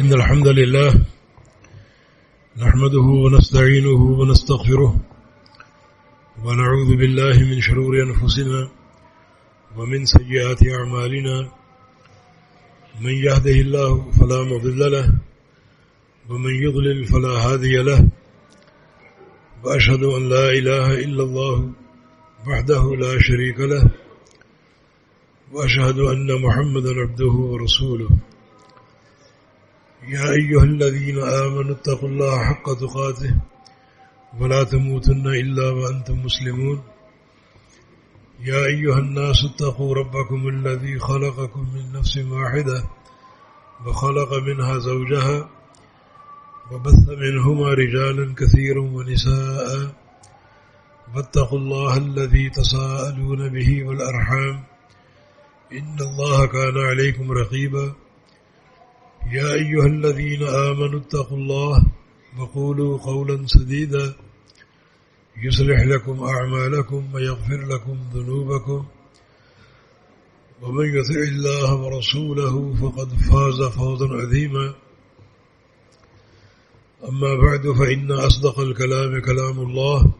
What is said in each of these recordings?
إن الحمد لله نحمده ونستعينه ونستغفره ونعوذ بالله من شرور أنفسنا ومن سيئات أعمالنا من يهده الله فلا مضل له ومن يضلل فلا هادي له وأشهد أن لا إله إلا الله وحده لا شريك له وأشهد أن محمدا عبده ورسوله يا أيها الذين آمنوا اتقوا الله حق تقاته ولا تموتن إلا وأنتم مسلمون يا أيها الناس اتقوا ربكم الذي خلقكم من نفس واحدة وخلق منها زوجها وبث منهما رجالا كثيرا ونساء واتقوا الله الذي تساءلون به والأرحام إن الله كان عليكم رقيبا يا أيها الذين آمنوا اتقوا الله وقولوا قولا سديدا يصلح لكم أعمالكم ويغفر لكم ذنوبكم ومن يطع الله ورسوله فقد فاز فوزا عظيما أما بعد فإن أصدق الكلام كلام الله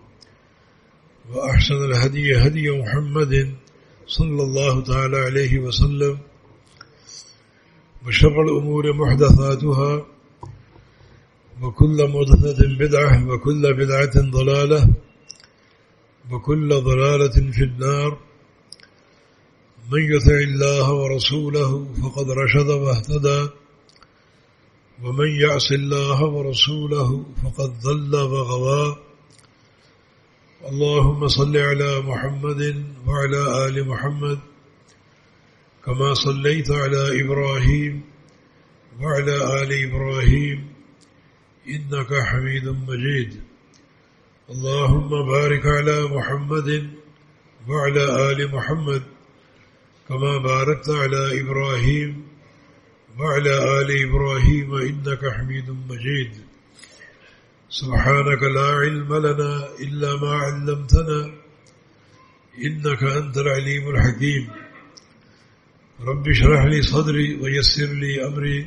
وأحسن الهدي هدي محمد صلى الله تعالى عليه وسلم وشر الأمور محدثاتها وكل محدثة بدعة وكل بدعة ضلالة وكل ضلالة في النار من يطع الله ورسوله فقد رشد واهتدى ومن يعص الله ورسوله فقد ضل وغوى اللهم صل على محمد وعلى آل محمد كما صليت على إبراهيم وعلى آل إبراهيم إنك حميد مجيد اللهم بارك على محمد وعلى آل محمد كما باركت على إبراهيم وعلى آل إبراهيم إنك حميد مجيد سبحانك لا علم لنا إلا ما علمتنا إنك أنت العليم الحكيم رب اشرح لي صدري ويسر لي أمري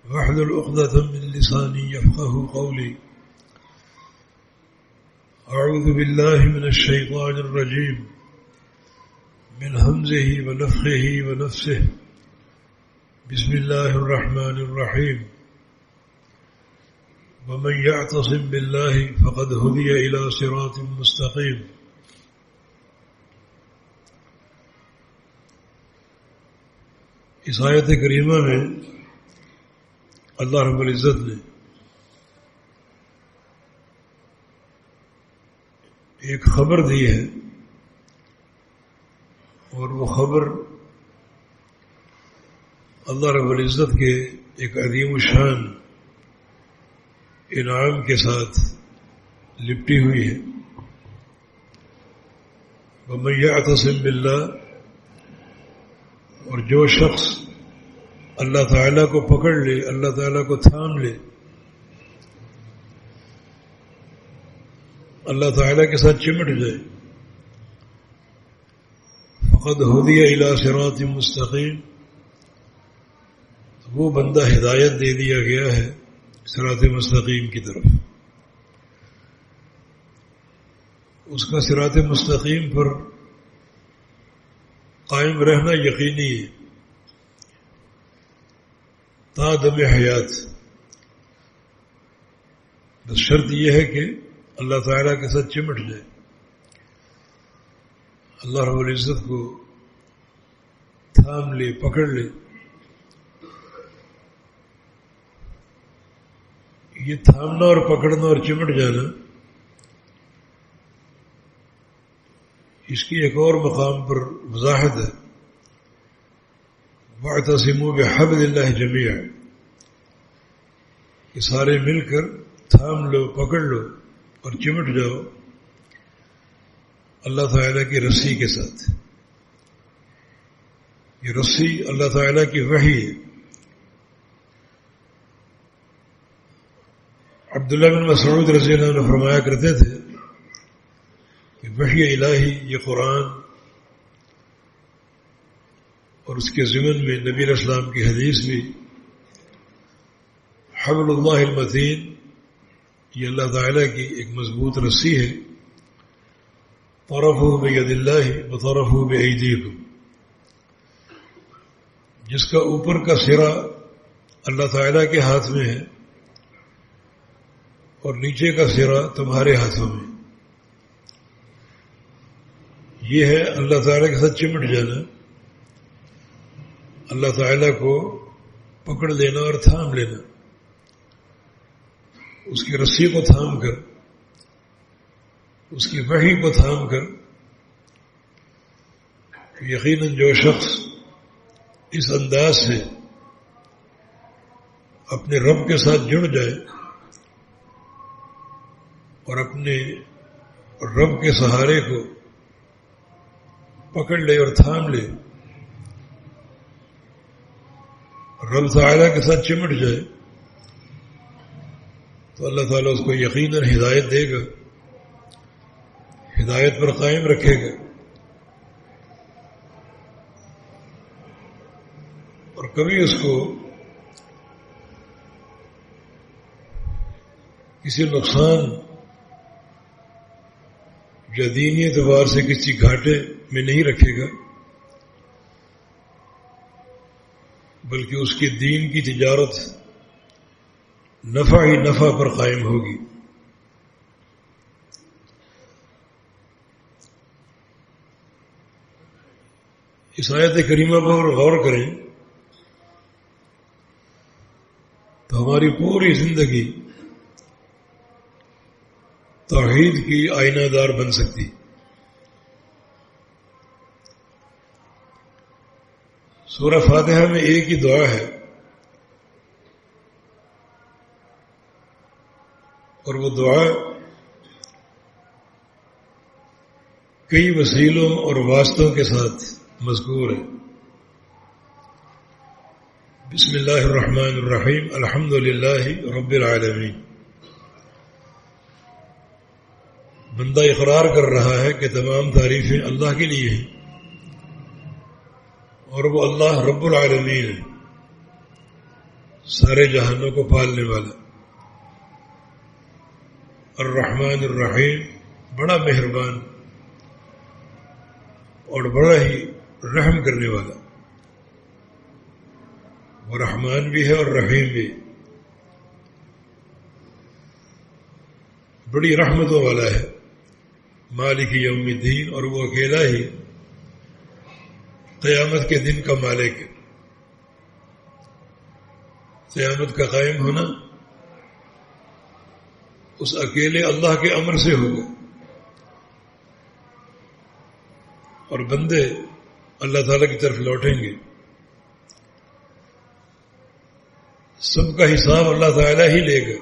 واحلل عقدة من لساني يفقه قولي أعوذ بالله من الشيطان الرجيم من همزه ونفخه ونفسه بسم الله الرحمن الرحيم ومن يعتصم بالله فقد هدي إلى صراط مستقيم اس آیت کریمہ میں اللہ رب العزت نے ایک خبر دی ہے اور وہ خبر اللہ رب العزت کے ایک عظیم الشان انعام کے ساتھ لپٹی ہوئی ہے وَمَن يَعْتَصِم بِاللَّهِ اور جو شخص اللہ تعالیٰ کو پکڑ لے اللہ تعالیٰ کو تھام لے اللہ تعالیٰ کے ساتھ چمٹ جائے فقد ہدی الی صراط مستقیم وہ بندہ ہدایت دے دیا گیا ہے صراط مستقیم کی طرف اس کا صراط مستقیم پر قائم رہنا یقینی ہے تا دم حیات بس شرط یہ ہے کہ اللہ تعالیٰ کے ساتھ چمٹ جائے اللہ رب العزت کو تھام لے پکڑ لے یہ تھامنا اور پکڑنا اور چمٹ جانا اس کی ایک اور مقام پر وضاحت ہے وَاعْتَصِمُوا بِحَبْلِ اللَّهِ جَمِيعًا کہ سارے مل کر تھام لو پکڑ لو اور چمٹ جاؤ اللہ تعالیٰ کی رسی کے ساتھ یہ رسی اللہ تعالیٰ کی وحی ہے عبداللہ بن مسعود رضی اللہ عنہ فرمایا کرتے تھے کہ وحی الہی یہ قرآن اور اس کے ضمن میں نبی علیہ السلام کی حدیث بھی حبل اللہ المتین، یہ اللہ تعالیٰ کی ایک مضبوط رسی ہے. طرفہ بید اللہ وطرفہ بایدیکم، جس کا اوپر کا سرا اللہ تعالیٰ کے ہاتھ میں ہے اور نیچے کا سرا تمہارے ہاتھوں میں. یہ ہے اللہ تعالیٰ کے ساتھ چمٹ جانا، اللہ تعالیٰ کو پکڑ لینا اور تھام لینا، اس کی رسی کو تھام کر، اس کی وحی کو تھام کر. یقیناً جو شخص اس انداز سے اپنے رب کے ساتھ جڑ جائے اور اپنے رب کے سہارے کو پکڑ لے اور تھام لے، رب تعالیٰ کے ساتھ چمٹ جائے، تو اللہ تعالیٰ اس کو یقیناً ہدایت دے گا، ہدایت پر قائم رکھے گا. اور کبھی اس کو کسی نقصان یا دینی اعتبار سے کسی گھاٹے میں نہیں رکھے گا، بلکہ اس کے دین کی تجارت نفع ہی نفع پر قائم ہوگی. اس آیت کریمہ پر غور کریں تو ہماری پوری زندگی توحید کی آئینہ دار بن سکتی. سورہ فاتحہ میں ایک ہی دعا ہے، اور وہ دعا کئی وسیلوں اور واسطوں کے ساتھ مذکور ہے. بسم اللہ الرحمن الرحیم، الحمد للہ رب العالمین. بندہ اقرار کر رہا ہے کہ تمام تعریفیں اللہ کے لیے ہیں اور وہ اللہ رب العالمین ہے، سارے جہانوں کو پالنے والا. الرحمن الرحیم، بڑا مہربان اور بڑا ہی رحم کرنے والا. وہ رحمان بھی ہے اور رحیم بھی، بڑی رحمتوں والا ہے. مالک یوم الدین، اور وہ اکیلا ہی قیامت کے دن کا مالک ہے. قیامت کا قائم ہونا اس اکیلے اللہ کے امر سے ہوگا، اور بندے اللہ تعالیٰ کی طرف لوٹیں گے. سب کا حساب اللہ تعالیٰ ہی لے گا.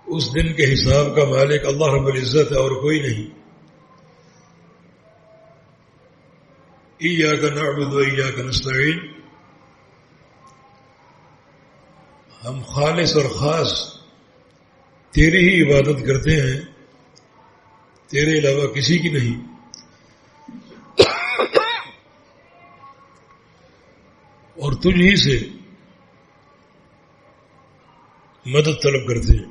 اس دن کے حساب کا مالک اللہ رب العزت ہے اور کوئی نہیں. ایاک نعبد و ایاک نستعین، ہم خالص اور خاص تیری ہی عبادت کرتے ہیں، تیرے علاوہ کسی کی نہیں. اور تجھ ہی سے مدد طلب کرتے ہیں،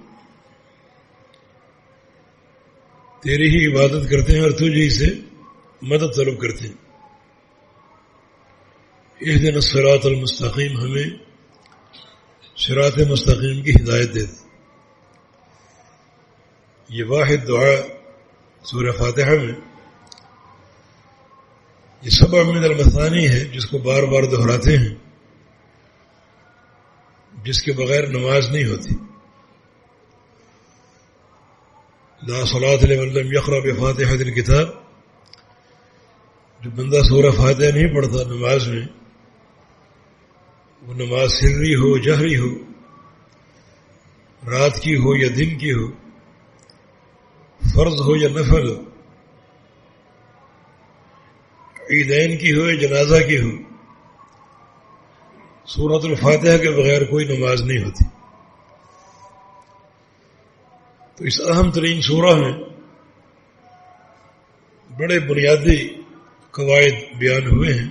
تیری ہی عبادت کرتے ہیں اور تجھ ہی سے مدد طلب کرتے ہیں. اہدنا الصراط المستقیم، ہمیں صراط مستقیم کی ہدایت دے دے. یہ واحد دعا سورہ فاتحہ میں، یہ سبع من المثانی ہے جس کو بار بار دہراتے ہیں، جس کے بغیر نماز نہیں ہوتی. لا صلاۃ لمن لم یقرأ بفاتحۃ الکتاب، جو بندہ سورہ فاتحہ نہیں پڑھتا نماز میں، وہ نماز سری ہو جہری ہو، رات کی ہو یا دن کی ہو، فرض ہو یا نفل ہو، عیدین کی ہو یا جنازہ کی ہو، سورۃ الفاتحہ کے بغیر کوئی نماز نہیں ہوتی. تو اس اہم ترین سورہ میں بڑے بنیادی قواعد بیان ہوئے ہیں،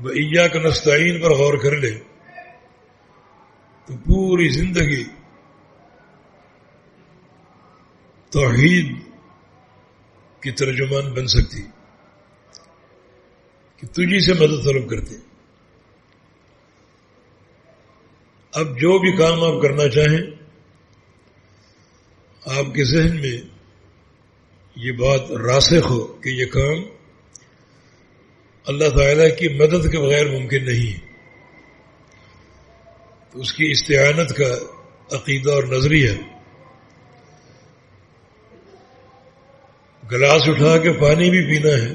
وَإِيَّاكَ نَسْتَعِينُ پر غور کر لے تو پوری زندگی توحید کی ترجمان بن سکتی کہ تجھی سے مدد طلب کرتے. اب جو بھی کام آپ کرنا چاہیں آپ کے ذہن میں یہ بات راسخ ہو کہ یہ کام اللہ تعالیٰ کی مدد کے بغیر ممکن نہیں ہے، تو اس کی استعانت کا عقیدہ اور نظریہ. گلاس اٹھا کے پانی بھی پینا ہے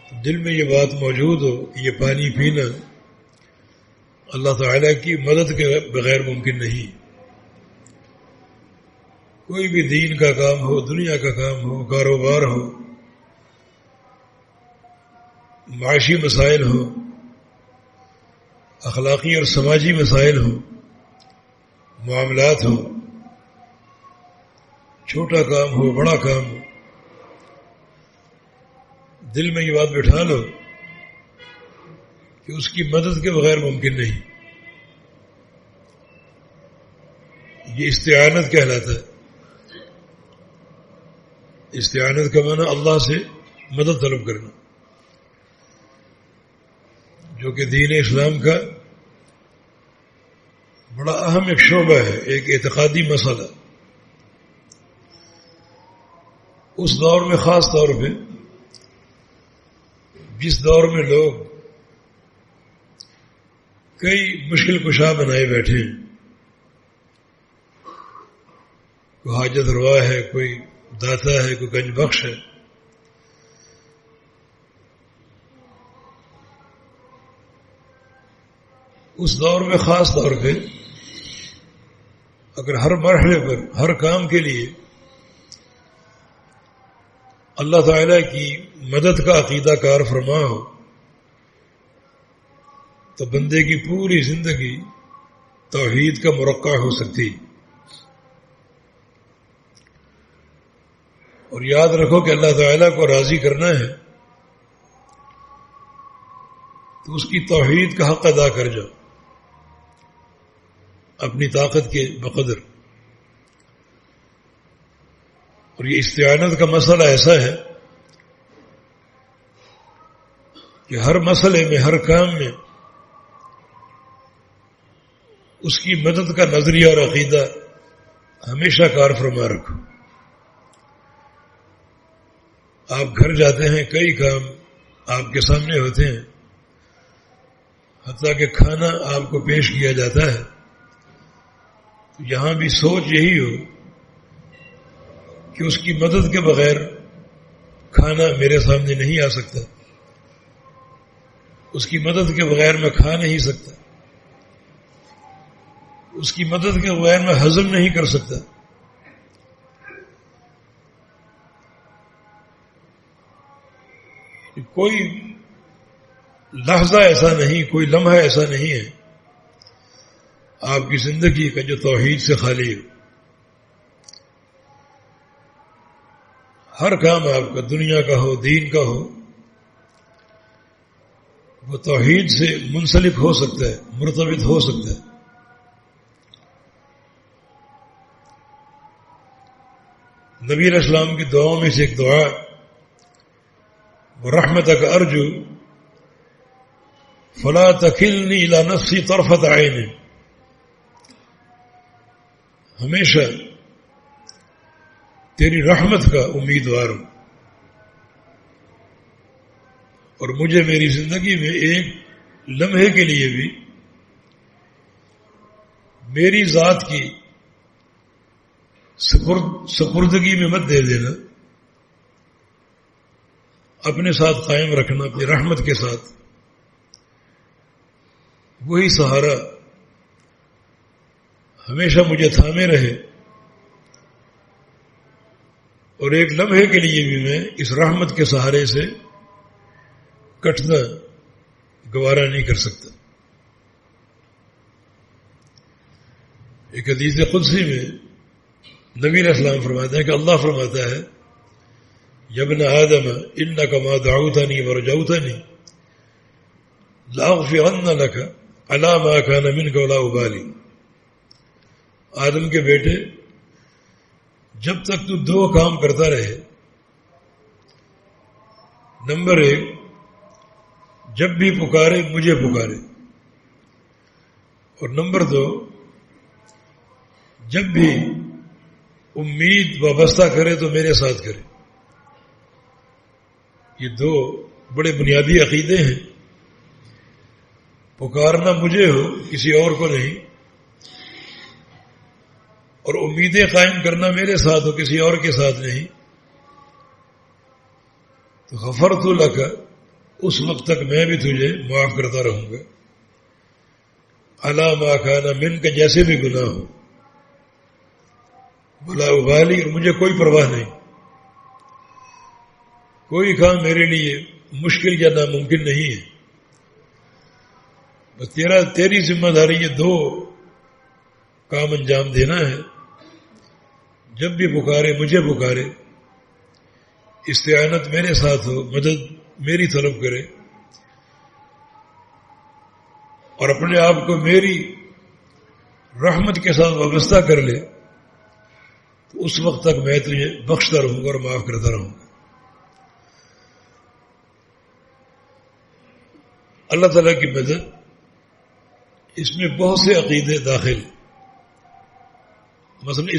تو دل میں یہ بات موجود ہو کہ یہ پانی پینا اللہ تعالیٰ کی مدد کے بغیر ممکن نہیں. کوئی بھی دین کا کام ہو، دنیا کا کام ہو، کاروبار ہو، معاشی مسائل ہو، اخلاقی اور سماجی مسائل ہو، معاملات ہو، چھوٹا کام ہو بڑا کام ہو، دل میں یہ بات بٹھا لو کہ اس کی مدد کے بغیر ممکن نہیں. یہ استعانت کہلاتا ہے. استعانت کا معنی اللہ سے مدد طلب کرنا، جو کہ دین اسلام کا بڑا اہم ایک شعبہ ہے، ایک اعتقادی مسئلہ. اس دور میں خاص طور پہ جس دور میں لوگ کئی مشکل کشا بنائے بیٹھے ہیں، کوئی حاجت روا ہے، کوئی داتا ہے، کوئی گنج بخش ہے، اس دور میں خاص طور پہ اگر ہر مرحلے پر ہر کام کے لیے اللہ تعالیٰ کی مدد کا عقیدہ کار فرما ہو تو بندے کی پوری زندگی توحید کا مرقع ہو سکتی. اور یاد رکھو کہ اللہ تعالیٰ کو راضی کرنا ہے تو اس کی توحید کا حق ادا کر جاؤ اپنی طاقت کے بقدر. اور یہ استعانت کا مسئلہ ایسا ہے کہ ہر مسئلے میں ہر کام میں اس کی مدد کا نظریہ اور عقیدہ ہمیشہ کار فرما رکھو. آپ گھر جاتے ہیں، کئی کام آپ کے سامنے ہوتے ہیں، حتیٰ کہ کھانا آپ کو پیش کیا جاتا ہے تو یہاں بھی سوچ یہی ہو کہ اس کی مدد کے بغیر کھانا میرے سامنے نہیں آ سکتا، اس کی مدد کے بغیر میں کھا نہیں سکتا، اس کی مدد کے بغیر میں ہضم نہیں کر سکتا. کوئی لحظہ ایسا نہیں، کوئی لمحہ ایسا نہیں ہے آپ کی زندگی کا جو توحید سے خالی ہو. ہر کام آپ کا، دنیا کا ہو دین کا ہو، وہ توحید سے منسلک ہو سکتا ہے، مرتبط ہو سکتا ہے. نبی علیہ السلام کی دعاؤں میں سے ایک دعا وَرَحْمَتَكَ أَرْجُو فَلَا تَكِلْنِي إِلَى نَفْسِي طَرْفَةَ عَيْنٍ. ہمیشہ تیری رحمت کا امیدوار ہوں اور مجھے میری زندگی میں ایک لمحے کے لیے بھی میری ذات کی سپردگی میں مت دے دینا، اپنے ساتھ قائم رکھنا، اپنی رحمت کے ساتھ. وہی سہارا ہمیشہ مجھے تھامے رہے اور ایک لمحے کے لیے بھی میں اس رحمت کے سہارے سے کٹنا گوارا نہیں کر سکتا. ایک حدیث قدسی میں نبی علیہ السلام فرماتے ہیں کہ اللہ فرماتا ہے یا ابن آدم انک ما دعوتنی ورجوتنی لاغفرن لک علی ما کان منک ولا ابالی. آدم کے بیٹے جب تک تو دو کام کرتا رہے. نمبر 1، جب بھی پکارے مجھے پکارے، اور نمبر 2، جب بھی امید وابستہ کرے تو میرے ساتھ کرے. یہ دو بڑے بنیادی عقیدے ہیں. پکارنا مجھے ہو، کسی اور کو نہیں، اور امیدیں قائم کرنا میرے ساتھ ہو، کسی اور کے ساتھ نہیں. تو غفرت لک، اس وقت تک میں بھی تجھے معاف کرتا رہوں گا. علی ما کان منک، جیسے بھی گناہ ہو. ولا ابالی، اور مجھے کوئی پرواہ نہیں. کوئی کام میرے لیے مشکل یا ناممکن نہیں ہے. بس تیری ذمہ داری یہ دو کام انجام دینا ہے. جب بھی پکارے مجھے پکارے، استعانت میرے ساتھ ہو، مدد میری طلب کرے، اور اپنے آپ کو میری رحمت کے ساتھ وابستہ کر لے، تو اس وقت تک میں تجھے بخشتا رہوں گا اور معاف کرتا رہوں گا. اللہ تعالیٰ کی مدد، اس میں بہت سے عقیدے داخل ہیں. مثلا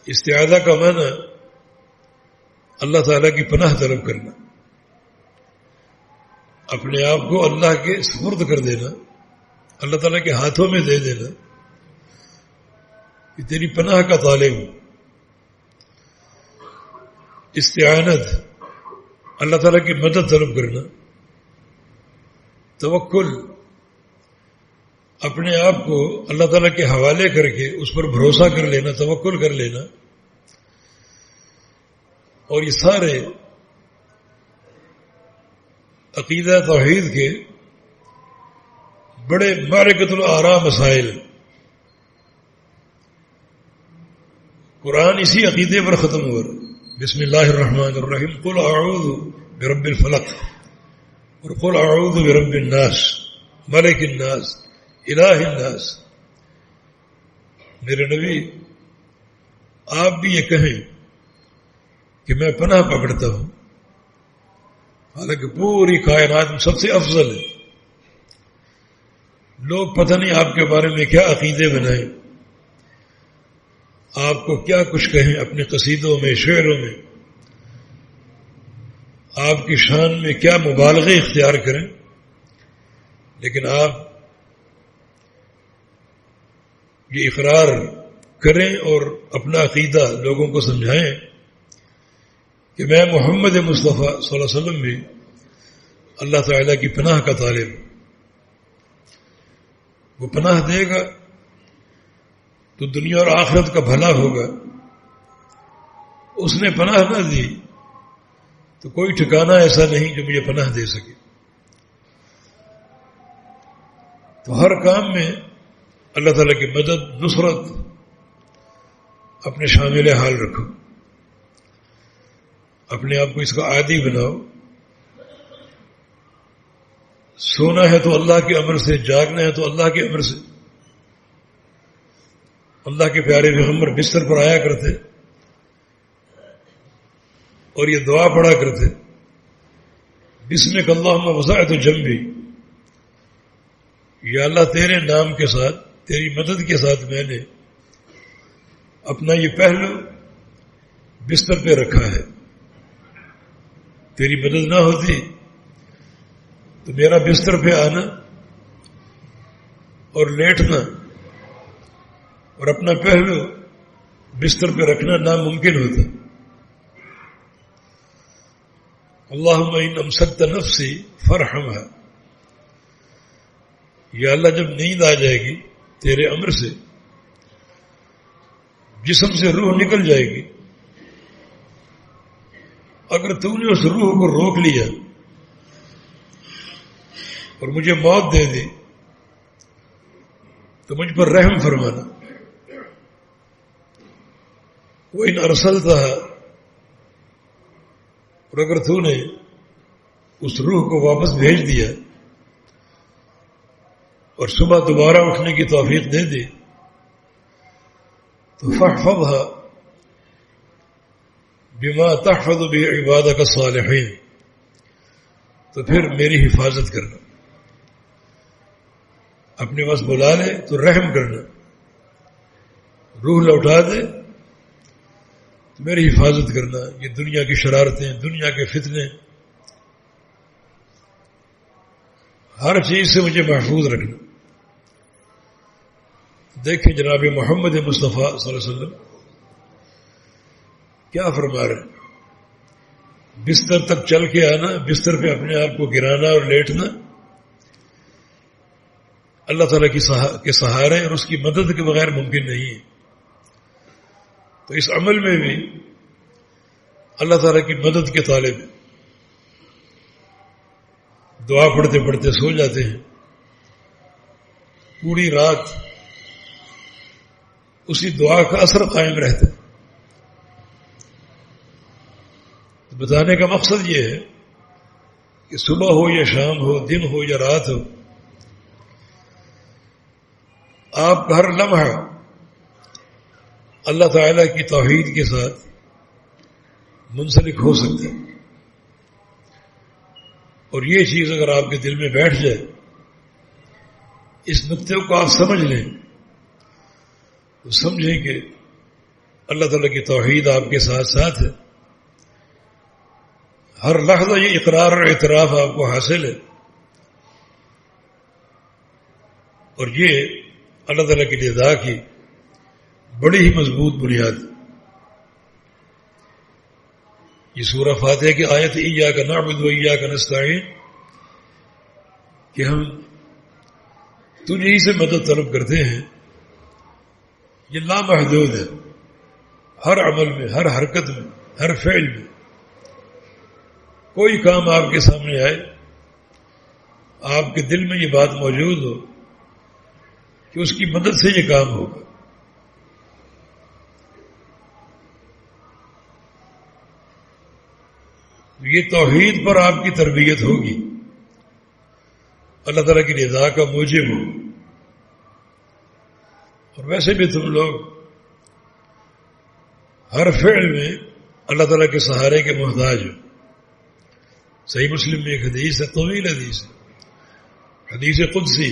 استعاذہ کا معنی اللہ تعالیٰ کی پناہ طلب کرنا، اپنے آپ کو اللہ کے سپرد کر دینا، اللہ تعالیٰ کے ہاتھوں میں دے دینا کہ تیری پناہ کا طالب ہوں. استعانت، اللہ تعالیٰ کی مدد طلب کرنا. توکل، اپنے آپ کو اللہ تعالیٰ کے حوالے کر کے اس پر بھروسہ کر لینا، توکل کر لینا. اور یہ سارے عقیدہ توحید کے بڑے معرکۃ الآراء مسائل. قرآن اسی عقیدے پر ختم ہوا. بسم اللہ الرحمن الرحیم، قل اعوذ برب الفلق، اور قل اعوذ برب الناس ملک الناس الہ الناس. میرے نبی، آپ بھی یہ کہیں کہ میں پناہ پکڑتا ہوں، حالانکہ پوری کائنات میں سب سے افضل ہے. لوگ پتہ نہیں آپ کے بارے میں کیا عقیدے بنائیں، آپ کو کیا کچھ کہیں اپنے قصیدوں میں، شعروں میں، آپ کی شان میں کیا مبالغے اختیار کریں، لیکن آپ یہ اقرار کریں اور اپنا عقیدہ لوگوں کو سمجھائیں کہ میں محمد مصطفیٰ صلی اللہ علیہ وسلم بھی اللہ تعالیٰ کی پناہ کا طالب ہوں. وہ پناہ دے گا تو دنیا اور آخرت کا بھلا ہوگا. اس نے پناہ نہ دی تو کوئی ٹھکانہ ایسا نہیں جو مجھے پناہ دے سکے. تو ہر کام میں اللہ تعالیٰ کی مدد، نصرت اپنے شامل حال رکھو. اپنے آپ کو اس کا عادی بناؤ. سونا ہے تو اللہ کے امر سے، جاگنا ہے تو اللہ کے امر سے. اللہ کے پیارے پیغمبر بستر پر آیا کرتے اور یہ دعا پڑھا کرتے، بسمک اللہم وضعت جنبی، یا اللہ تیرے نام کے ساتھ، تیری مدد کے ساتھ میں نے اپنا یہ پہلو بستر پہ رکھا ہے. تیری مدد نہ ہوتی تو میرا بستر پہ آنا اور لیٹنا اور اپنا پہلو بستر پہ رکھنا ناممکن ہوتا. اللہم ان امسکت نفسی فرحمها، یا اللہ جب نیند آ جائے گی تیرے امر سے، جسم سے روح نکل جائے گی، اگر تو نے اس روح کو روک لیا اور مجھے موت دے دی تو مجھ پر رحم فرمانا. وَإِنْ أَرْسَلْتَهَا، اور اگر تو نے اس روح کو واپس بھیج دیا اور صبح دوبارہ اٹھنے کی توفیق دے دی تو فاحفظها بما تحفظ به عبادك الصالحين، تو پھر میری حفاظت کرنا، اپنے پاس بلا لے تو رحم کرنا، روح لوٹا دے تو میری حفاظت کرنا، یہ دنیا کی شرارتیں، دنیا کے فتنے، ہر چیز سے مجھے محفوظ رکھنا۔ دیکھیں جناب محمد مصطفیٰ صلی اللہ علیہ وسلم کیا فرما رہے ہیں، بستر تک چل کے آنا، بستر پہ اپنے آپ کو گرانا اور لیٹنا اللہ تعالیٰ کے سہارے اور اس کی مدد کے بغیر ممکن نہیں ہے۔ تو اس عمل میں بھی اللہ تعالیٰ کی مدد کے طالب دعا پڑھتے پڑھتے سو جاتے ہیں، پوری رات اسی دعا کا اثر قائم رہتا ہے۔ بتانے کا مقصد یہ ہے کہ صبح ہو یا شام ہو، دن ہو یا رات ہو، آپ کا ہر لمحہ اللہ تعالیٰ کی توحید کے ساتھ منسلک ہو سکتا ہے، اور یہ چیز اگر آپ کے دل میں بیٹھ جائے، اس نقطے کو آپ سمجھ لیں تو سمجھیں کہ اللہ تعالیٰ کی توحید آپ کے ساتھ ساتھ ہے، ہر لحظہ یہ اقرار اور اعتراف آپ کو حاصل ہے، اور یہ اللہ تعالیٰ کی رضا کی بڑی ہی مضبوط بنیاد۔ یہ سورہ فاتحہ کی آیت ایاک نعبد و ایاک نستعین کہ ہم تجھ ہی سے مدد طلب کرتے ہیں، یہ لامحدود ہے، ہر عمل میں، ہر حرکت میں، ہر فعل میں۔ کوئی کام آپ کے سامنے آئے، آپ کے دل میں یہ بات موجود ہو کہ اس کی مدد سے یہ کام ہوگا۔ یہ توحید پر آپ کی تربیت ہوگی، اللہ تعالیٰ کی رضا کا موجب ہو۔ اور ویسے بھی تم لوگ ہر فعل میں اللہ تعالیٰ کے سہارے کے محتاج ہو۔ صحیح مسلم میں ایک حدیث ہے، طویل حدیث ہے، حدیث قدسی۔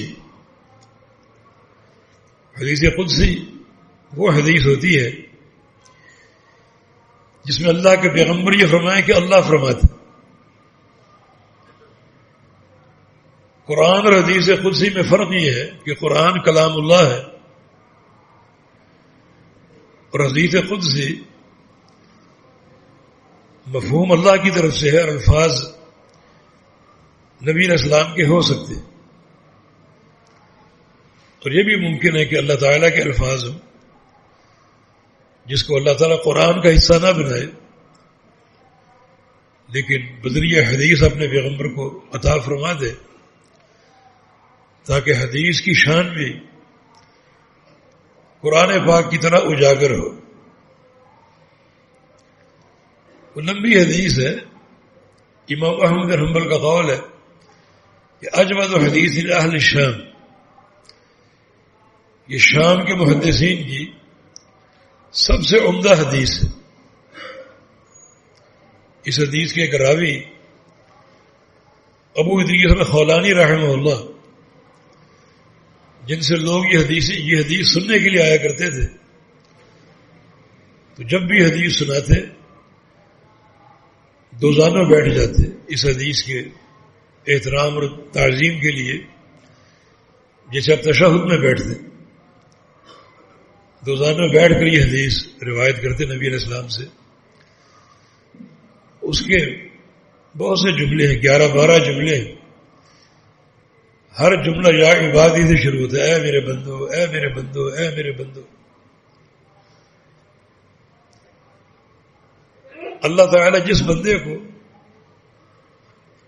حدیث قدسی وہ حدیث ہوتی ہے جس میں اللہ کے پیغمبر یہ فرمائے کہ اللہ فرماتے۔ قرآن اور حدیث قدسی میں فرق یہ ہے کہ قرآن کلام اللہ ہے اور حدیث قدسی مفہوم اللہ کی طرف سے ہے، اور الفاظ نبی علیہ السلام کے ہو سکتے ہیں، اور یہ بھی ممکن ہے کہ اللہ تعالیٰ کے الفاظ ہوں جس کو اللہ تعالیٰ قرآن کا حصہ نہ بنائے، لیکن بذریعہ حدیث اپنے پیغمبر کو عطا فرما دے تاکہ حدیث کی شان بھی قرآن پاک کی طرح اجاگر ہو۔ وہ لمبی حدیث ہے، امام احمد بن حنبل کا قول ہے کہ اجود حدیث اہل الشام، یہ شام کے محدثین کی سب سے عمدہ حدیث ہے۔ اس حدیث کے ایک راوی ابو ادریس الخولانی رحمہ اللہ، جن سے لوگ یہ حدیث سننے کے لیے آیا کرتے تھے، تو جب بھی حدیث سناتے دوزانوں بیٹھ جاتے اس حدیث کے احترام اور تعظیم کے لیے، جیسے اب تشہد میں بیٹھتے، دوزانوں بیٹھ کر یہ حدیث روایت کرتے نبی علیہ السلام سے۔ اس کے بہت سے جملے ہیں، 11-12 جملے ہیں، ہر جملہ یا عبادی سے شروع ہوتا ہے، اے میرے بندو، اے میرے بندو، اے میرے بندو۔ اللہ تعالیٰ جس بندے کو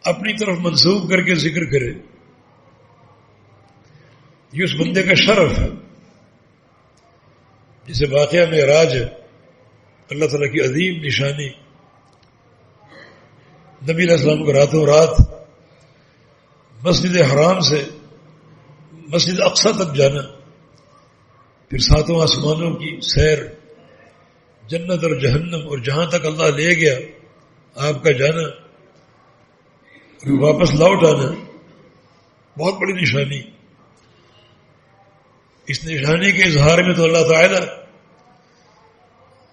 اپنی طرف منسوب کر کے ذکر کرے، یہ اس بندے کا شرف ہے۔ جسے واقعہ معراج ہے، اللہ تعالیٰ کی عظیم نشانی نبی علیہ السلام کو راتوں رات مسجد حرام سے مسجد اقصی تک جانا، پھر ساتوں آسمانوں کی سیر، جنت اور جہنم، اور جہاں تک اللہ لے گیا آپ کا جانا، پھر واپس لوٹ آنا، بہت بڑی نشانی۔ اس نشانی کے اظہار میں تو اللہ تعالیٰ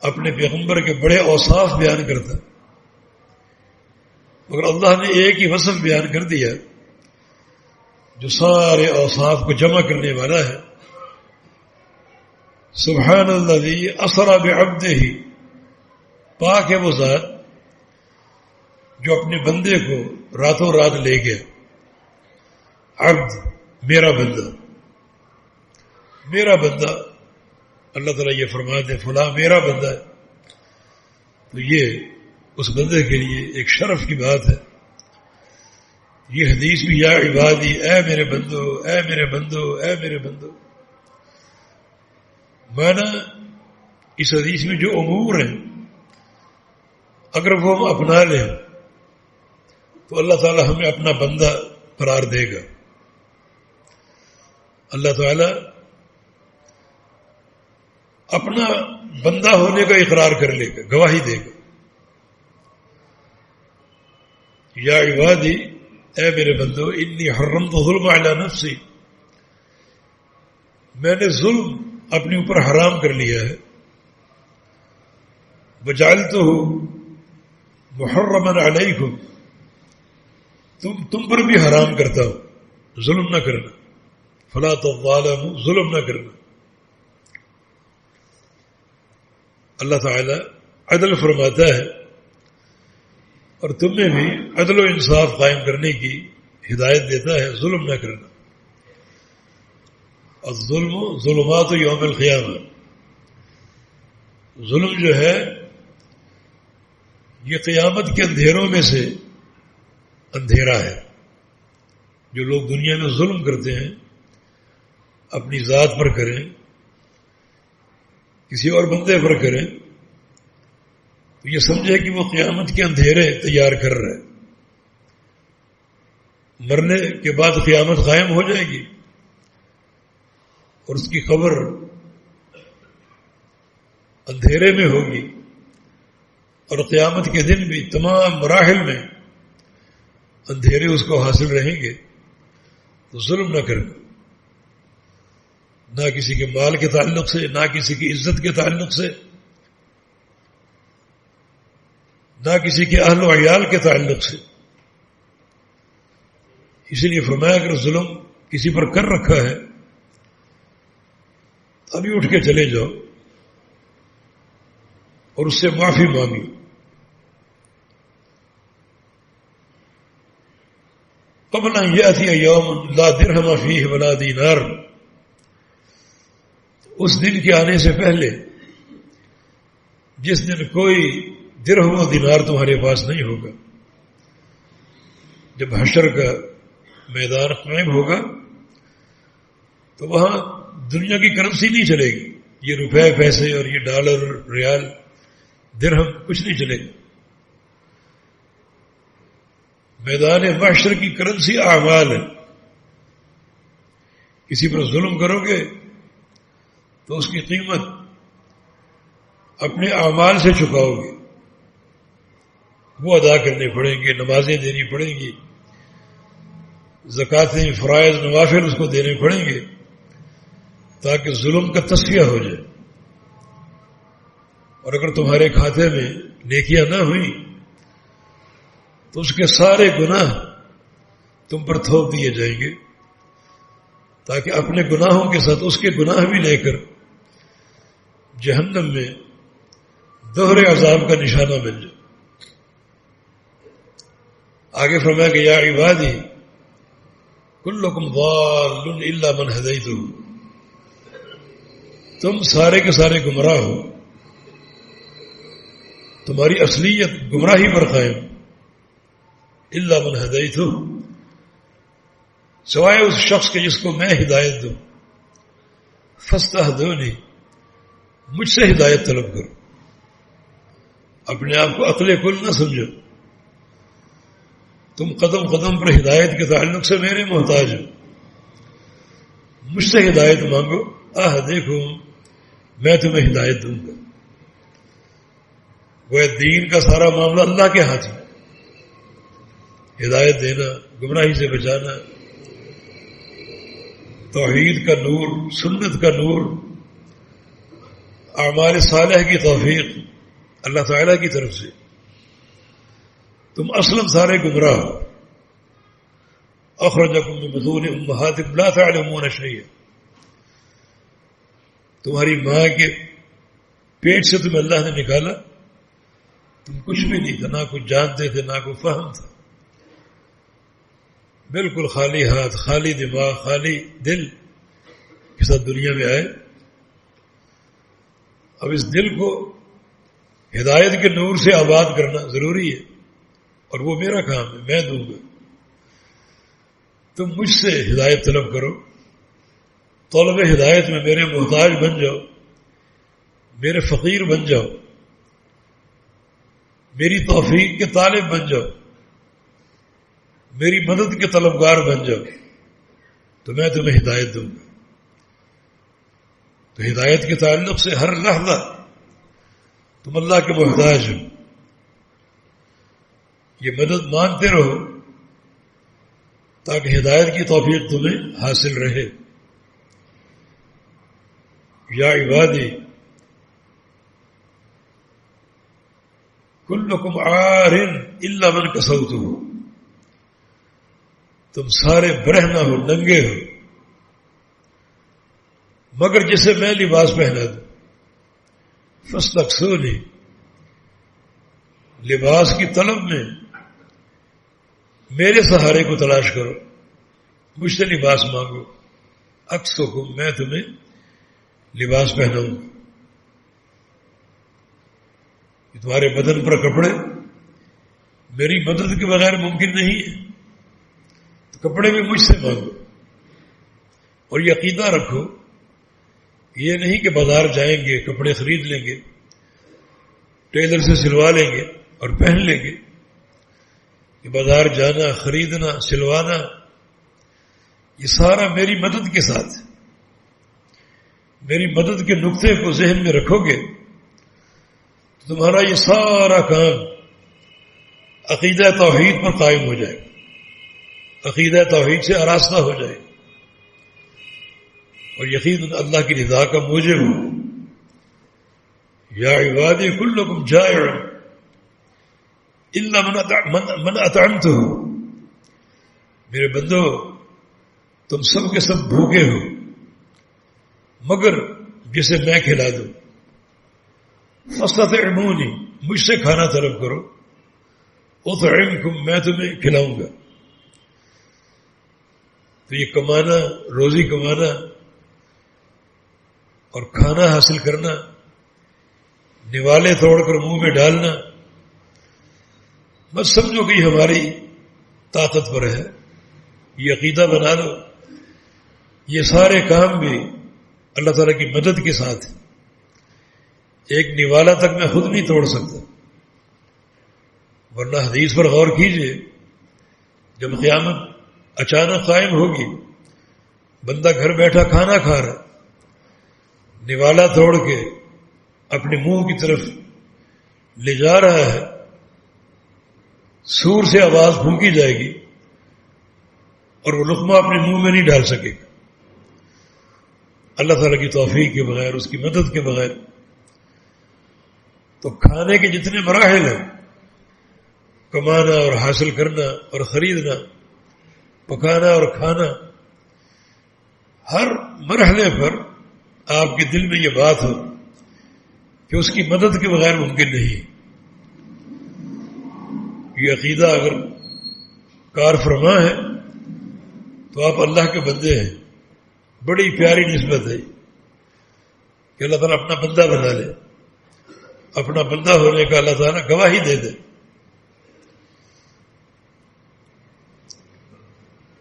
اپنے پیغمبر کے بڑے اوصاف بیان کرتا، مگر اللہ نے ایک ہی وصف بیان کر دیا جو سارے اوصاف کو جمع کرنے والا ہے۔ سبحان الذی اسری بعبدہ، پاک ہے وہ ذات جو اپنے بندے کو راتوں رات لے گیا۔ عبد میرا بندہ، میرا بندہ، اللہ تعالیٰ یہ فرماتے ہیں فلاں میرا بندہ ہے، تو یہ اس بندے کے لیے ایک شرف کی بات ہے۔ یہ حدیث بھی یا عبادی، اے میرے بندو، اے میرے بندو، اے میرے بندو، مانا اس حدیث میں جو امور ہیں اگر وہ ہم اپنا لیں تو اللہ تعالیٰ ہمیں اپنا بندہ قرار دے گا۔ اللہ تعالیٰ اپنا بندہ ہونے کا اقرار کر لے گا، گواہی دے گا۔ یا عبادی، اے میرے بندو، انی حرمت الظلم علی نفسی، میں نے ظلم اپنے اوپر حرام کر لیا ہے۔ وجعلتہ محرما علیکم، تم پر بھی حرام کرتا ہوں ظلم نہ کرنا، فلا تظالموا، ظلم نہ کرنا۔ اللہ تعالی عدل فرماتا ہے اور تمہیں بھی عدل و انصاف قائم کرنے کی ہدایت دیتا ہے، ظلم نہ کرنا۔ الظلم ظلمات یوم القیامہ، ظلم جو ہے یہ قیامت کے اندھیروں میں سے اندھیرا ہے۔ جو لوگ دنیا میں ظلم کرتے ہیں، اپنی ذات پر کریں، کسی اور بندے پر کریں، تو یہ سمجھے کہ وہ قیامت کے اندھیرے تیار کر رہے ہیں۔ مرنے کے بعد قیامت قائم ہو جائے گی اور اس کی قبر اندھیرے میں ہوگی، اور قیامت کے دن بھی تمام مراحل میں اندھیرے اس کو حاصل رہیں گے۔ تو ظلم نہ کرنا، نہ کسی کے مال کے تعلق سے، نہ کسی کی عزت کے تعلق سے، نہ کسی کے اہل و عیال کے تعلق سے۔ اسی لیے فرمایا اگر ظلم کسی پر کر رکھا ہے ابھی اٹھ کے چلے جاؤ اور اس سے معافی مانگی۔ قبل ان یاتی یوم لا درہم فیہ ولا دینار، اس دن کے آنے سے پہلے جس دن کوئی درہم و دینار تمہارے پاس نہیں ہوگا۔ جب حشر کا میدان قائم ہوگا تو وہاں دنیا کی کرنسی نہیں چلے گی، یہ روپے پیسے اور یہ ڈالر ریال درہم کچھ نہیں چلے گا۔ میدان محشر کی کرنسی اعمال ہے۔ کسی پر ظلم کرو گے تو اس کی قیمت اپنے اعمال سے چکاؤ گے، وہ ادا کرنے پڑیں گے، نمازیں دینی پڑیں گی، زکاتیں، فرائض، نوافل اس کو دینے پڑیں گے تاکہ ظلم کا تصفیہ ہو جائے۔ اور اگر تمہارے کھاتے میں نیکیاں نہ ہوئیں تو اس کے سارے گناہ تم پر تھوپ دیے جائیں گے تاکہ اپنے گناہوں کے ساتھ اس کے گناہ بھی لے کر جہنم میں دوہرے عذاب کا نشانہ مل جائے۔ آگے فرمایا کہ یا عبادی کلکم ضال الا من ہدیتہ، تم سارے کے سارے گمراہ ہو، تمہاری اصلیت گمراہی پر قائم، الا من ہدیتہ، سوائے اس شخص کے جس کو میں ہدایت دوں، فاستہدونی، مجھ سے ہدایت طلب کرو۔ اپنے آپ کو عقل کل نہ سمجھو، تم قدم قدم پر ہدایت کے تعلق سے میرے محتاج ہو، مجھ سے ہدایت مانگو، دیکھو میں تمہیں ہدایت دوں گا۔ وہ دین کا سارا معاملہ اللہ کے ہاتھ میں، ہدایت دینا، گمراہی سے بچانا، توحید کا نور، سنت کا نور، اعمال صالح کی توفیق اللہ تعالیٰ کی طرف سے۔ تم اصلاً سارے گمراہ ہو۔ اخرجکم من بطون امہاتکم لا تعلمون شیئا، تمہاری ماں کے پیٹ سے تمہیں اللہ نے نکالا، تم کچھ بھی نہیں تھا، نہ کچھ جانتے تھے، نہ کوئی فہم تھا، بالکل خالی ہاتھ، خالی دماغ، خالی دل کے ساتھ دنیا میں آئے۔ اب اس دل کو ہدایت کے نور سے آباد کرنا ضروری ہے، اور وہ میرا کام ہے، میں دوں گا۔ تم مجھ سے ہدایت طلب کرو، طلب ہدایت میں میرے محتاج بن جاؤ، میرے فقیر بن جاؤ، میری توفیق کے طالب بن جاؤ، میری مدد کے طلبگار بن جاؤ، تو میں تمہیں ہدایت دوں گا۔ تو ہدایت کے تعلق سے ہر لحظہ تم اللہ کے محتاج ہو، یہ مدد مانگتے رہو تاکہ ہدایت کی توفیق تمہیں حاصل رہے۔ یا عبادی کلکم عار الا من کسوتہ، تم سارے برہنہ ہو، ننگے ہو، مگر جسے میں لباس پہنا دوں۔ فاستکسونی، لباس کی طلب میں میرے سہارے کو تلاش کرو، مجھ سے لباس مانگو، اکسوکم، میں تمہیں لباس پہناؤں گا۔ تمہارے بدن پر کپڑے میری مدد کے بغیر ممکن نہیں ہے، تو کپڑے بھی مجھ سے مانگو، اور یہ عقیدہ رکھو، یہ نہیں کہ بازار جائیں گے، کپڑے خرید لیں گے، ٹیلر سے سلوا لیں گے اور پہن لیں گے۔ کہ بازار جانا، خریدنا، سلوانا، یہ سارا میری مدد کے ساتھ، میری مدد کے نقطے کو ذہن میں رکھو گے تو تمہارا یہ سارا کام عقیدہ توحید پر قائم ہو جائے گا، عقیدہ توحید سے آراستہ ہو جائے گا، اور یقیناً اللہ کی رضا کا موجب ہو۔ یا عبادی کلکم جائع الا من اطعمتہ، میرے بندو تم سب کے سب بھوکے ہو مگر جسے میں کھلا دوں۔ فاستطعمونی، مجھ سے کھانا طلب کرو، اطعمکم، میں تمہیں کھلاؤں گا۔ تو یہ کمانا، روزی کمانا اور کھانا حاصل کرنا، نوالے توڑ کر منہ میں ڈالنا، بس سمجھو کہ یہ ہماری طاقت پر ہے، یہ عقیدہ بنا لو۔ یہ سارے کام بھی اللہ تعالیٰ کی مدد کے ساتھ، ایک نوالا تک میں خود نہیں توڑ سکتا، ورنہ حدیث پر غور کیجئے، جب قیامت اچانک قائم ہوگی، بندہ گھر بیٹھا کھانا کھا رہا، نوالا توڑ کے اپنے منہ کی طرف لے جا رہا ہے، سور سے آواز پھونکی جائے گی اور وہ لقمہ اپنے منہ میں نہیں ڈال سکے گا، اللہ تعالیٰ کی توفیق کے بغیر، اس کی مدد کے بغیر۔ تو کھانے کے جتنے مراحل ہیں، کمانا اور حاصل کرنا اور خریدنا، پکانا اور کھانا، ہر مرحلے پر آپ کے دل میں یہ بات ہو کہ اس کی مدد کے بغیر ممکن نہیں۔ یہ عقیدہ اگر کار فرما ہے تو آپ اللہ کے بندے ہیں، بڑی پیاری نسبت ہے کہ اللہ تعالیٰ اپنا بندہ بنا لے، اپنا بندہ ہونے کا اللہ تعالیٰ گواہی دے دے۔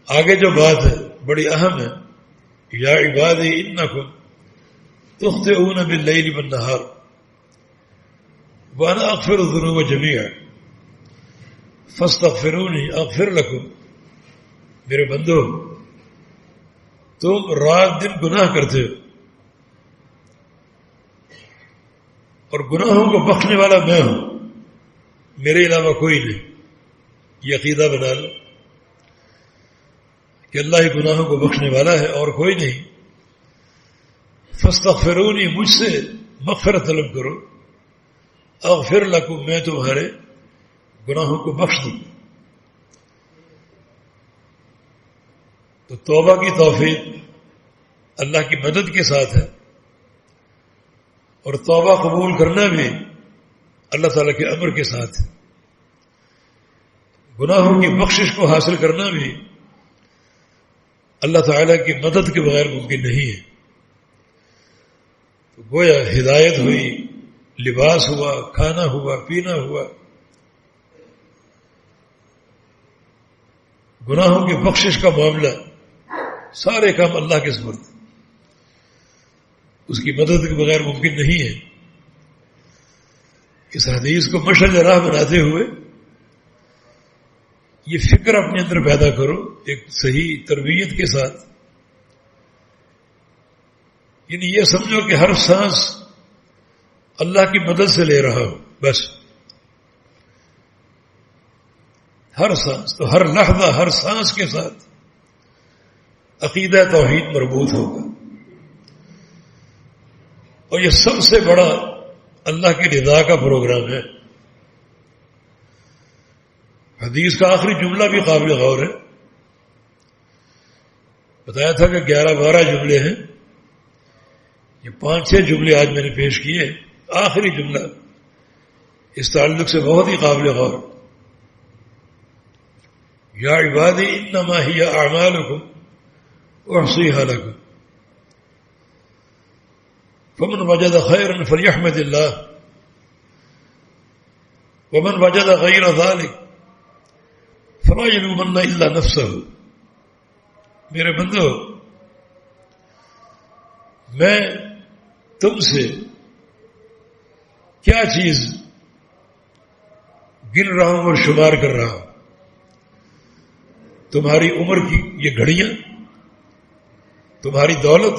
آگے جو بات ہے بڑی اہم ہے، یا عبادی انکم تخطئون باللیل والنہار وانا اغفر الذنوب جميعا، فاستغفرونی اغفر لکم، میرے بندو تم رات دن گناہ کرتے ہو اور گناہوں کو بخشنے والا میں ہوں، میرے علاوہ کوئی نہیں. یہ عقیدہ بنا لو کہ اللہ ہی گناہوں کو بخشنے والا ہے اور کوئی نہیں. فاستغفرونی، مجھ سے مغفرت طلب کرو، اغفر لکم، میں تمہارے گناہوں کو بخش دوں. تو توبہ کی توفیق اللہ کی مدد کے ساتھ ہے، اور توبہ قبول کرنا بھی اللہ تعالیٰ کے امر کے ساتھ ہے. گناہوں کی بخشش کو حاصل کرنا بھی اللہ تعالیٰ کی مدد کے بغیر ممکن نہیں ہے. تو گویا ہدایت ہوئی، لباس ہوا، کھانا ہوا، پینا ہوا، گناہوں کی بخشش کا معاملہ، سارے کام اللہ کے سپرد، اس کی مدد کے بغیر ممکن نہیں ہے. اس حدیث کو مشعل راہ بناتے ہوئے یہ فکر اپنے اندر پیدا کرو ایک صحیح تربیت کے ساتھ. یعنی یہ سمجھو کہ ہر سانس اللہ کی مدد سے لے رہا ہوں، بس ہر سانس، تو ہر لحظہ ہر سانس کے ساتھ عقیدہ توحید مربوط ہوگا. اور یہ سب سے بڑا اللہ کی رضا کا پروگرام ہے. حدیث کا آخری جملہ بھی قابل غور ہے. بتایا تھا کہ 11-12 جملے ہیں، یہ 5-6 جملے آج میں نے پیش کیے. آخری جملہ اس تعلق سے بہت ہی قابل غور. یا عبادی انما ہی اعمالکم احصیھا لکم فمن وجد خیرا فلیحمد اللہ ومن وجد غیر ذلک فلا یلومن الا نفسہ. میرے بندو، میں تم سے کیا چیز گن رہا ہوں اور شمار کر رہا ہوں؟ تمہاری عمر کی یہ گھڑیاں، تمہاری دولت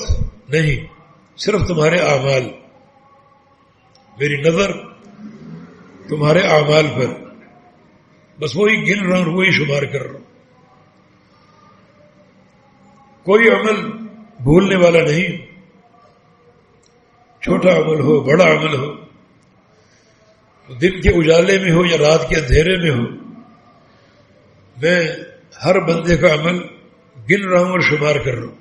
نہیں، صرف تمہارے اعمال. میری نظر تمہارے اعمال پر، بس وہی گن رہا ہوں، وہی شمار کر رہا ہوں. کوئی عمل بھولنے والا نہیں، چھوٹا عمل ہو، بڑا عمل ہو، دن کے اجالے میں ہو یا رات کے اندھیرے میں ہو، میں ہر بندے کا عمل گن رہا ہوں اور شمار کر رہا ہوں.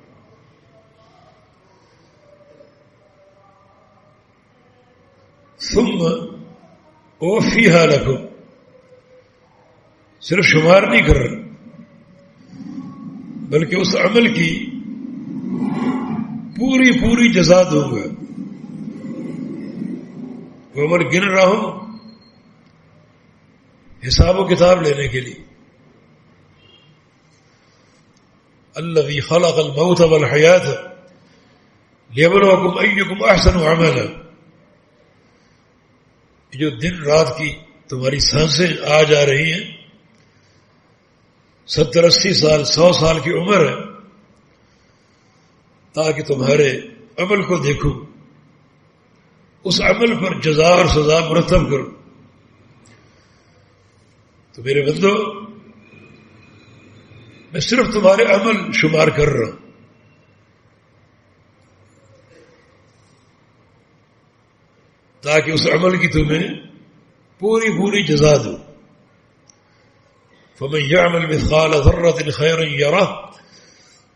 ثم اوفیھا لکم، صرف شمار نہیں کر رہا بلکہ اس عمل کی پوری جزا دوں گا. وہ عمل گن رہا ہوں حساب و کتاب لینے کے لیے. الذی خلق الموت والحیات لیبلوکم ایکم احسن عملا. جو دن رات کی تمہاری سانسیں آ جا رہی ہیں، 70-80 سال 100 سال کی عمر ہے، تاکہ تمہارے عمل کو دیکھو، اس عمل پر جزا اور سزا مرتب کرو. تو میرے بندو، میں صرف تمہارے عمل شمار کر رہا ہوں، تاکہ اس عمل کی تمہیں پوری جزا دو. فمن يعمل مثقال ذرة خيرا يره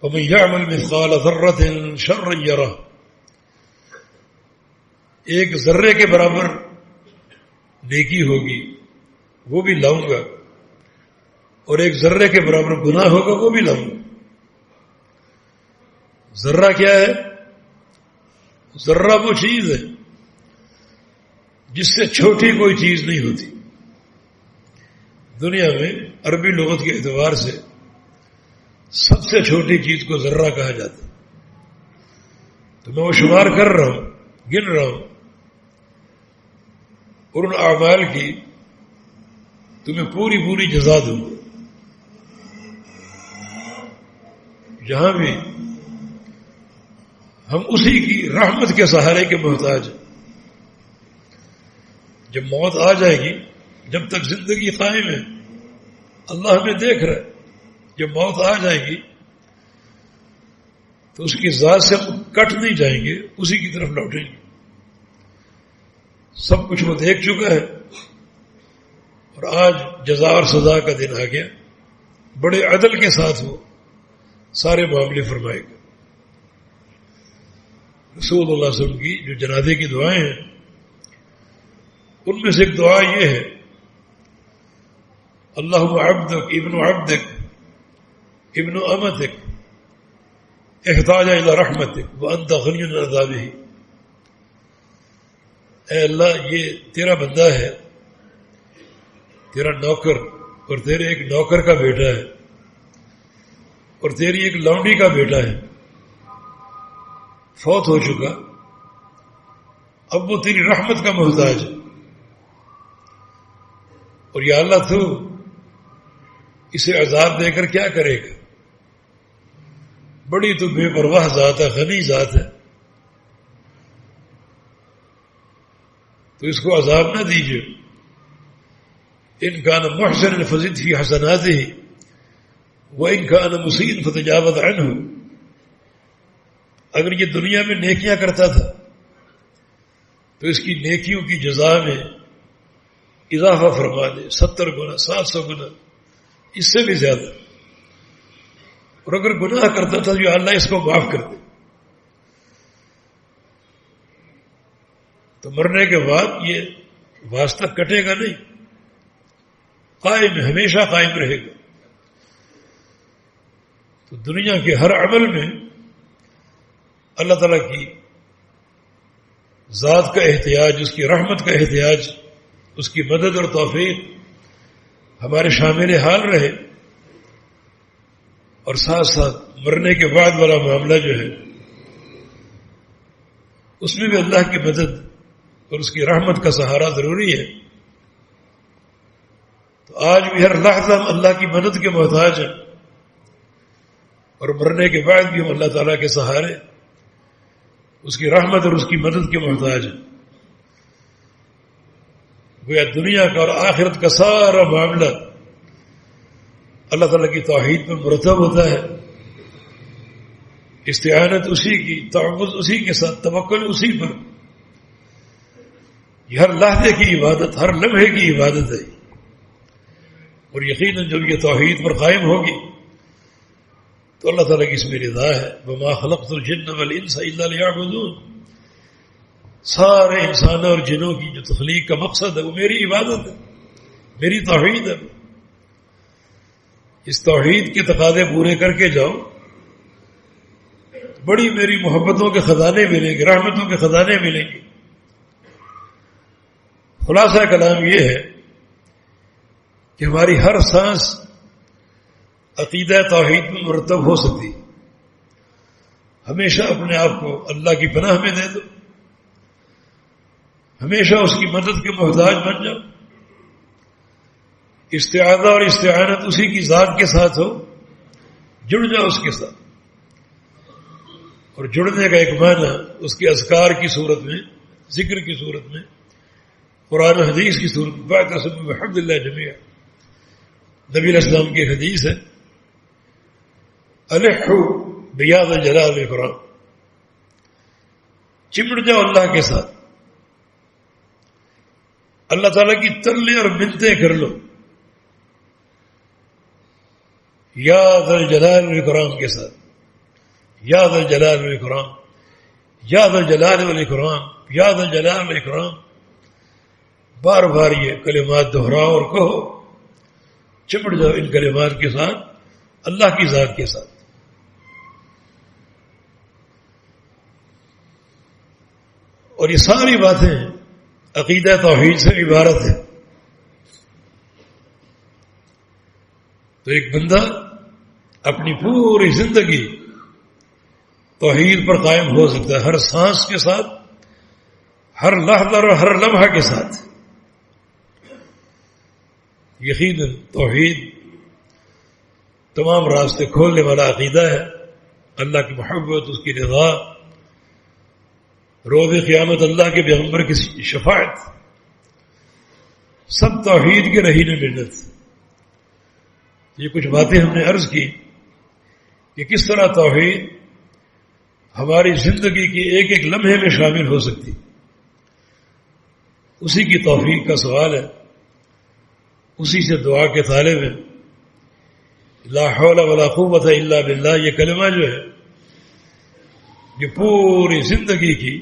ومن يعمل مثقال ذرة شرا يره. ایک ذرے کے برابر نیکی ہوگی وہ بھی لاؤں گا، اور ایک ذرے کے برابر گناہ ہوگا وہ بھی لاؤں گا. ذرہ کیا ہے؟ ذرہ وہ چیز ہے جس سے چھوٹی کوئی چیز نہیں ہوتی. دنیا میں عربی لغت کے اعتبار سے سب سے چھوٹی چیز کو ذرہ کہا جاتا ہے. تو میں وہ شمار کر رہا ہوں، گن رہا ہوں، اور ان اعمال کی تمہیں پوری پوری جزا دوں گا. جہاں بھی ہم اسی کی رحمت کے سہارے کے محتاج ہیں. جب موت آ جائے گی، جب تک زندگی قائم ہے اللہ ہمیں دیکھ رہا ہے. جب موت آ جائے گی تو اس کی ذات سے ہم کٹ نہیں جائیں گے، اسی کی طرف لوٹیں گے. سب کچھ وہ دیکھ چکا ہے اور آج جزا اور سزا کا دن آ گیا. بڑے عدل کے ساتھ وہ سارے معاملے فرمائے گا. رسول اللہ صلی اللہ علیہ وسلم کی جو جنازے کی دعائیں ہیں ان میں سے ایک دعا یہ ہے، اللہم عبدک ابن عبدک ابن امتک احتاج الی رحمتک وانت غنی عن عذابہ. اے اللہ یہ تیرا بندہ ہے، تیرا نوکر، اور تیرے ایک نوکر کا بیٹا ہے اور تیری ایک لونڈی کا بیٹا ہے، فوت ہو چکا. اب وہ تیری رحمت کا محتاج ہے اور یا اللہ تو اسے عذاب دے کر کیا کرے گا؟ بڑی تو بے پرواہ ذات ہے، غنی ذات ہے، تو اس کو عذاب نہ دیجیے. ان کان محسن فزد فی حسناتہ وان کان مسیء فتجاوز عنہ. اگر یہ دنیا میں نیکیاں کرتا تھا تو اس کی نیکیوں کی جزا میں اضافہ فرما دے، 70 گنا 700 گنا، اس سے بھی زیادہ. اور اگر گناہ کرتا تھا تو اللہ اس کو معاف کر دے. تو مرنے کے بعد یہ واسطہ کٹے گا نہیں، قائم، ہمیشہ قائم رہے گا. تو دنیا کے ہر عمل میں اللہ تعالیٰ کی ذات کا احتیاج، اس کی رحمت کا احتیاج، اس کی مدد اور توفیق ہمارے شامل حال رہے. اور ساتھ ساتھ مرنے کے بعد والا معاملہ جو ہے اس میں بھی اللہ کی مدد اور اس کی رحمت کا سہارا ضروری ہے. تو آج بھی ہر لحظہ ہم اللہ کی مدد کے محتاج ہیں اور مرنے کے بعد بھی ہم اللہ تعالیٰ کے سہارے، اس کی رحمت اور اس کی مدد کے محتاج ہیں. گویا دنیا کا اور آخرت کا سارا معاملہ اللہ تعالیٰ کی توحید پر مرتب ہوتا ہے. استعانت اسی کی، تعوذ اسی کے ساتھ، توکل اسی پر. یہ ہر لحظے کی عبادت، ہر لمحے کی عبادت ہے. اور یقیناً جب یہ توحید پر قائم ہوگی تو اللہ تعالیٰ کی اس میں رضا ہے. وما خلقت الجن والانس الا لیعبدون. سارے انسانوں اور جنوں کی جو تخلیق کا مقصد ہے وہ میری عبادت ہے، میری توحید ہے. اس توحید کے تقاضے پورے کر کے جاؤ، بڑی میری محبتوں کے خزانے ملیں گے، رحمتوں کے خزانے ملیں گے. خلاصہ کلام یہ ہے کہ ہماری ہر سانس عقیدہ توحید میں مرتب ہو سکتی. ہمیشہ اپنے آپ کو اللہ کی پناہ میں دے دو، ہمیشہ اس کی مدد کے محتاج بن جاؤ. استعاذہ اور استعانت اسی کی ذات کے ساتھ ہو، جڑ جاؤ اس کے ساتھ. اور جڑنے کا ایک معنی اس کے اذکار کی صورت میں، ذکر کی صورت میں، قرآن و حدیث کی صورت میں، واعتصموا بحبل اللہ جميعا. نبی علیہ السلام کی حدیث ہے، الحوا بیا ذا الجلال والاکرام. چمٹ جاؤ اللہ کے ساتھ، اللہ تعالیٰ کی تلے اور منتیں کر لو یا ذا الجلال والاکرام کے ساتھ. یا ذا الجلال والاکرام، یا ذا الجلال والاکرام، یا ذا الجلال والاکرام. بار بار یہ کلمات دہراؤ اور کہو، چمٹ جاؤ ان کلمات کے ساتھ اللہ کی ذات کے ساتھ. اور یہ ساری باتیں عقیدہ توحید سے عبارت ہے. تو ایک بندہ اپنی پوری زندگی توحید پر قائم ہو سکتا ہے، ہر سانس کے ساتھ، ہر لحظہ اور ہر لمحہ کے ساتھ. یقیناً توحید تمام راستے کھولنے والا عقیدہ ہے. اللہ کی محبت، اس کی رضا، روز قیامت اللہ کے پیغمبر کی شفاعت، سب توحید کے رہین منت. یہ کچھ باتیں ہم نے عرض کی کہ کس طرح توحید ہماری زندگی کی ایک ایک لمحے میں شامل ہو سکتی. اسی کی توفیق کا سوال ہے، اسی سے دعا کے طالب ہیں. لا حول ولا قوت الا باللہ یہ کلمہ جو ہے یہ پوری زندگی کی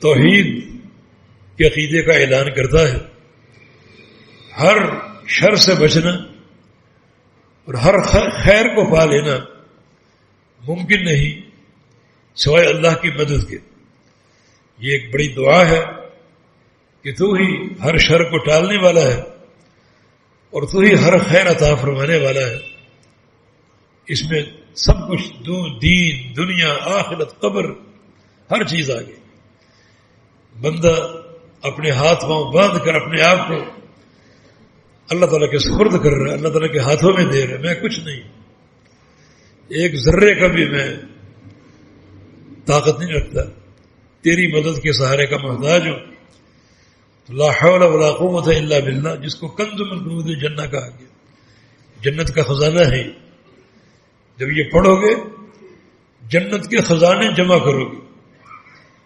توحید کے عقیدے کا اعلان کرتا ہے. ہر شر سے بچنا اور ہر خیر کو پا لینا ممکن نہیں سوائے اللہ کی مدد کے. یہ ایک بڑی دعا ہے کہ تو ہی ہر شر کو ٹالنے والا ہے اور تو ہی ہر خیر عطا فرمانے والا ہے. اس میں سب کچھ دین، دنیا، آخرت، قبر، ہر چیز آ گئی. بندہ اپنے ہاتھ پاؤں باندھ کر اپنے آپ کو اللہ تعالیٰ کے سپرد کر رہا ہے، اللہ تعالیٰ کے ہاتھوں میں دے رہا ہے. میں کچھ نہیں، ایک ذرے کا بھی میں طاقت نہیں رکھتا، تیری مدد کے سہارے کا محتاج ہوں. لا حول ولا قوت الا باللہ، جس کو کنز من کنوز جنہ کہا گیا، جنت کا خزانہ ہے. جب یہ پڑھو گے جنت کے خزانے جمع کرو گے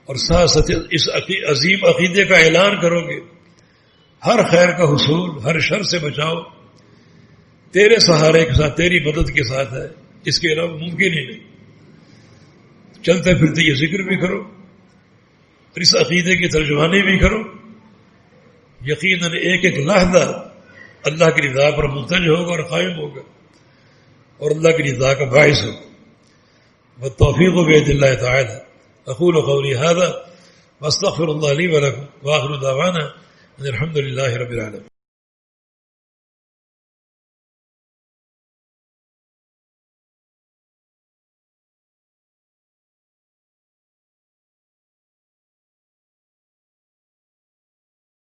اور ساتھ ساتھ اس عظیم عقیدے کا اعلان کرو گے. ہر خیر کا حصول، ہر شر سے بچاؤ تیرے سہارے کے ساتھ، تیری مدد کے ساتھ ہے، اس کے علاوہ ممکن ہی نہیں. چلتے پھرتے یہ ذکر بھی کرو اور اس عقیدے کی ترجمانی بھی کرو. یقیناً ایک ایک لحظہ اللہ کی رضا پر منتج ہوگا اور قائم ہوگا اور اللہ کی رضا کا باعث ہوگا. والتوفیق بید اللہ تعالی. اقول قولی هذا واستغفر اللہ لی ولکم واخر دعوانا ان الحمد للہ رب العالمین.